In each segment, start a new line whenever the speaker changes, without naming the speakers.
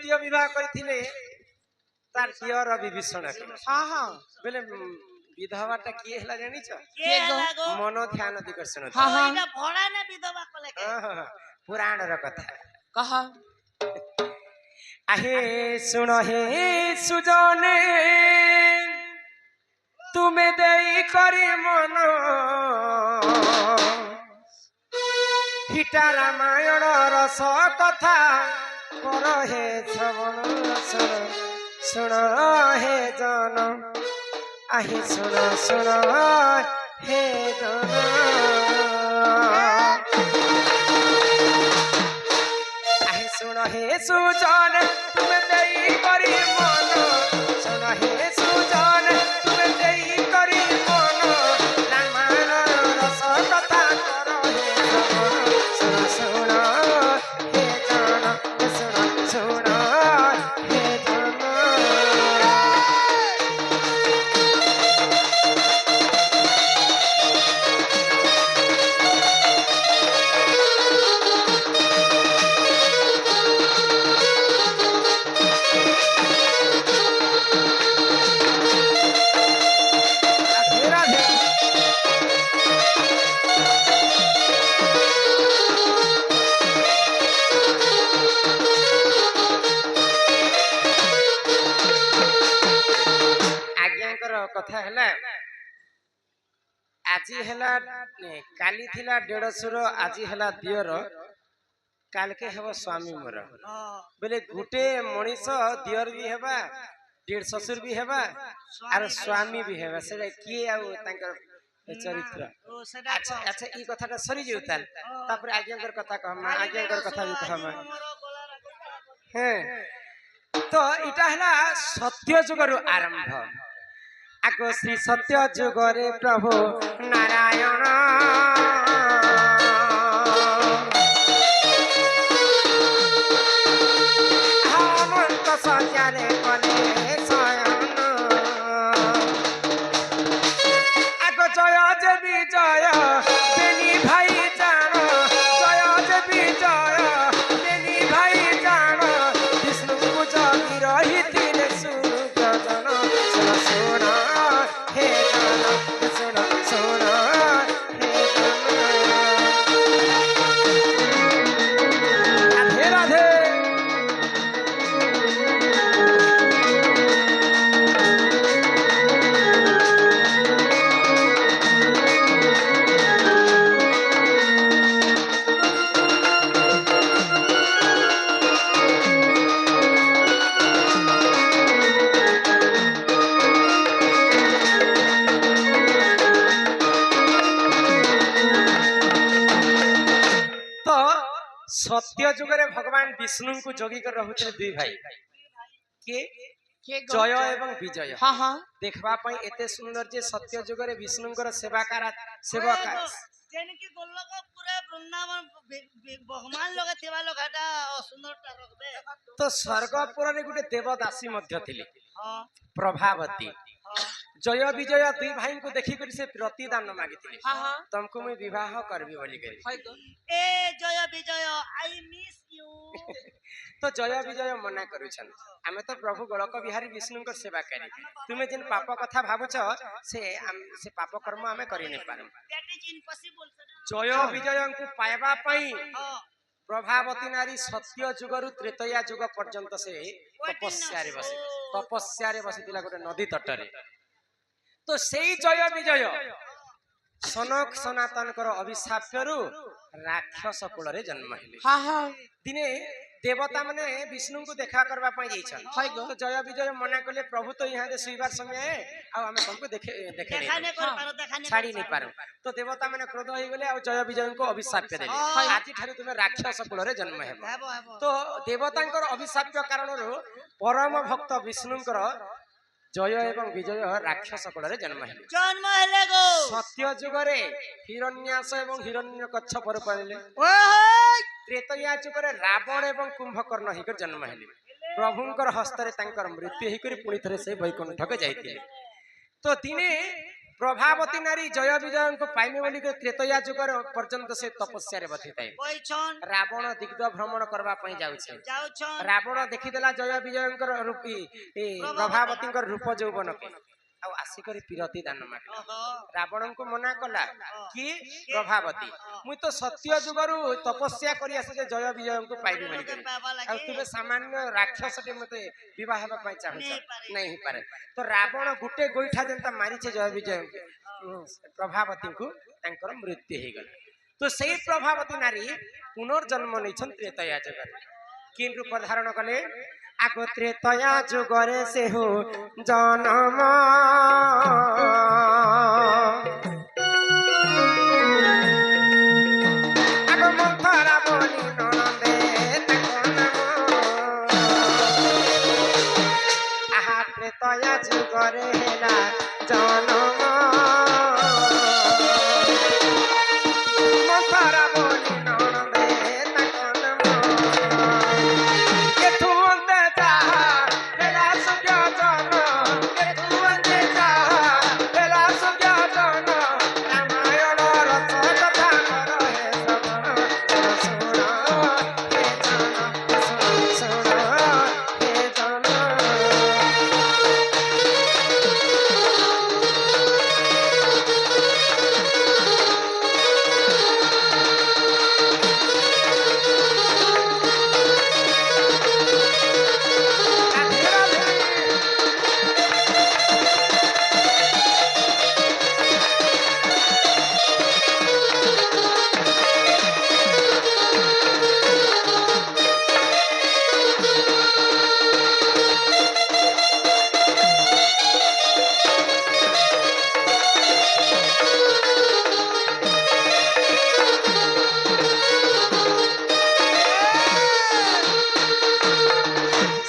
द्वितीय विवाह करथिले तार दियर विभीषण
हाँ हाँ
बोले विधवाटा किए हला जानी छ
के गो
मन ध्यान दिकर्षण
हाँ हाँ
এটা ভড়া না বিধবা কলে কে
पुराण र कथा
कहा
आहे सुन हे सुजने तुमे देई करी मन हिटा रामायण रस कथा कर हे श्रवण सुन सुन हे जन आहे सुन सुन हे जन आहे सुन हे सुजन तुमे देई करी मन सुन हे सुजन तुमे देई करी मन रामायण रस कथा कर हे श्रवण सुन सुन हे जन सुन सुन हे जन राधे राधे आज्ञाकर कथा है आज है काली थिला डेढ़शुर आज है दियर काल के हेब स्वामी मोर बोले गोटे मनीष दियर भी हेबा डेढ़ ससुर भी हेबा आर स्वामी भी हेबा से किए आउ तांकर चरित्र
ও সেটা
अच्छा अच्छा ई कथाटा सरी जेउताल तापर आज्ञाकर कथा कहमा आज्ञाकर कथा भी कहमा हैं तो इटा हला सत्य जुगरु आरंभ आगो श्री सत्य जुगरे प्रभु नारायण हेमंत सजारे कले शयन आगो जय देवी जय बेनी भाई जान जय देवी जय बेनी भाई जान विष्णु को जगी रही तीन सुजन सुन सुन हे जन सुन सुन हे जन राधे राधे तो सत्य जुगरे भगवान विष्णु को जगी कर रहुते दुई भाई के
के गो
जय एवं विजय
हाँ हाँ
देखबा पई एते सुंदर जे सत्य जुगरे विष्णुଙ୍କର सेवाकार सेवकार
যেনকি গোলক পুরে বৃন্দাবন ভগবান লগে থিবা লগাটা অসুন্দরটা রাখবে
तो स्वर्गपुर रे गुटे देवदासी मध्य थिले
হ্যাঁ
प्रभावती
হ্যাঁ
जय विजय दुई भाई को देखि कर से प्रतिदान मागिथिले
हाँ हाँ
तुमको मैं विवाह करबी बोली करी
है गो
এ জয় বিজয় আই মিস ইউ
तो जय विजय मना करूछन आमे तो प्रभु गोलक बिहारी विष्णुଙ୍କର सेवा करी तुमे जिन पाप कथा भाबुछ से पाप कर्म आमे करि नै पारम
দ্যাট ইজ ইম্পসিবল
जय विजय को पाइबा पई
হ্যাঁ
प्रभावती नारी सत्य जुगरु त्रेतया जुग पर्यंत से तपस्या रे बसितिला गोटे नदी तटरे तो सेई जय विजय सनक सनातन कर अभिशाप्यरु राक्षस कुल रे जन्म हेले
हाँ हाँ
दिने देवता माने विष्णु को देखा करबा पई जाइछन
है गो
तो जय विजय मना कले प्रभु तो यहाँ दे सुइबार समय है आ हमें तुमको देखे देखे
দেখানে কর পারো দেখানে
छाड़ी नहीं पारो तो देवता माने क्रोध हो गले आ जय विजय को अभिशाप्य देले
हाँ।
आज ठारे तुमे राक्षस कुल रे जन्म हेबो
হেবো হেবো
तो देवतांकर अभिशाप्य कारणरू परम भक्त विष्णुंकर जय एवं विजय राक्षस कुल रे जन्म हेले
জন্ম হেলে গো
सत्य जुगरे हिरण्यास एवं हिरण्यकश्यप पर पाइले
ওই
त्रेतया जुगरे रावण एवं कुंभकर्ण हिकर जन्म हेले प्रभुंकर हस्तरे तांकर मृत्यु हिकर पुणी थरे से वैकुंठ के जाइतिले तो दिने प्रभावती नारी जय विजय को पाइमे बोली त्रेतया जुगर पर्यंत से तपस्या रे बथि थाए
बइछन
रावण दिग्ध भ्रमण करबा पई जाउछे
जाउछन
रावण देखिदेला जय विजय रूपी प्रभावती रूप यौवन के आ आसिकरी पिरती दान मागला
ओहो
रावण को मना कला कि प्रभावती मुई तो सत्य जुगरु तपस्या करी आसे जय विजय को पाइबी बोली
के पावा
आ
लागे
तुबे सामान्य राक्षस टे मते विवाह हेबा पई चाहछ
नहीं पारे।
नहीं पारे तो रावण गुटे गोइठा जनता मारी छे जय विजय प्रभावती को तांकर मृत्यु हे गला तो सेही प्रभावती नारी पुनर्जन्म नैछन त्रेतया जुगर किन रूप धारण कले आगो त्रेतया जुगरे से हो जन्म आगो मंथरा बोली ननदे ताको नाम आहा त्रेतया जुगरे हेला जन्म मंथरा बोली ननदे ताको नाम केथु अंते जाहा हेला सुग्या जन केथु अंते जाहा हेला सुग्या जन रामायण रथ कथा कर हे श्रवण सुन हे जन राधे राधे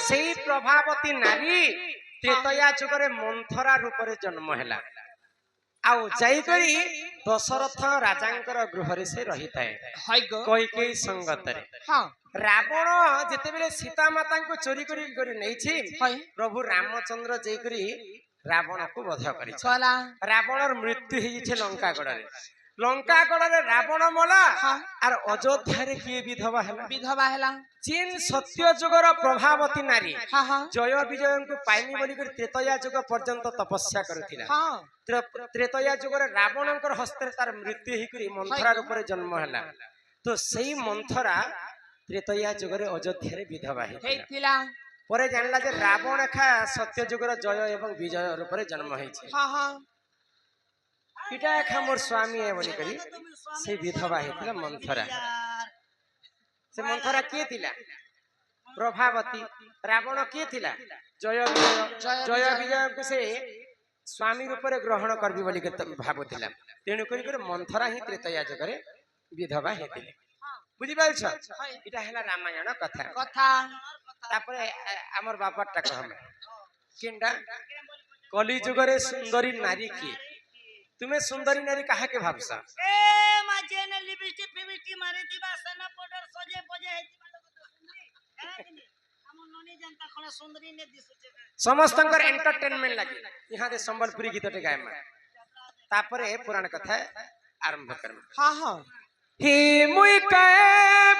सेही प्रभावती नारी त्रेतया जुगरे मंथरा रूप रे जन्म हैला आउ जाई करी दशरथ राजांकर गृह रे से रही थाए
हाय गो
कैकेयी संगत रे
हाँ
रावण जेते बेले सीता माता को चोरी करी नै छी
हाय
प्रभु रामचंद्र जई करी रावण को वध करी
चला
रावणर मृत्यु ही छे लंका गड़े रावण मला
हाँ
आर अयोध्या रे किए विधवा हैला
विधवा हेला
चीन सत्य जुगर प्रभावती नारी
हाँ हाँ
जय विजय को पाइनी बोली कर त्रेतया जुग पर्यंत तपस्या करथिला
हाँ
त्रेतया जुगर रावणकर हस्ते तार मृत्यु ही करी मंथरा रूप रे जन्म हैला तो सेही मंथरा त्रेतया जुगरे अयोध्या रे विधवा
हे
हेतिला
थिला
परे जानला जे रावण खा सत्य जुगर जय एवं विजय रूप रे जन्म होइछे
हाँ हाँ
इटा खा मोर स्वामी है बोली करी से विधवा हेतिला मंथरा
यार
से मंथरा के थिला प्रभावती रावण के थिला जय विजय जय विजय को से स्वामी रूप रे ग्रहण करबी बोली के भाबुथिला तेणु करी कर मंथरा ही त्रेतया जगरे विधवा हेतिले बुझि पाइछ इटा हैला रामायण कथा
कथा
तापरे हमर बापाटा कहम किंडा कली जुगरे सुंदरी नारी की तुम्हें सुंदरी नारी कहा के भाबसा
ए माजे ने लिपस्टिक फिबिस्टिक मारी दिबा सना पाउडर सजे पजे हेतिबा लोग तो सुंदरी है कि नहीं हम ननी जनता खना सुंदरी ने दिसुचे
समस्तंकर एंटरटेनमेंट लगी यहाँ दे संबलपुरी गीतटे गाय में तापरे पुराण कथा आरंभ करम
हाँ हाँ
ही मुई कहे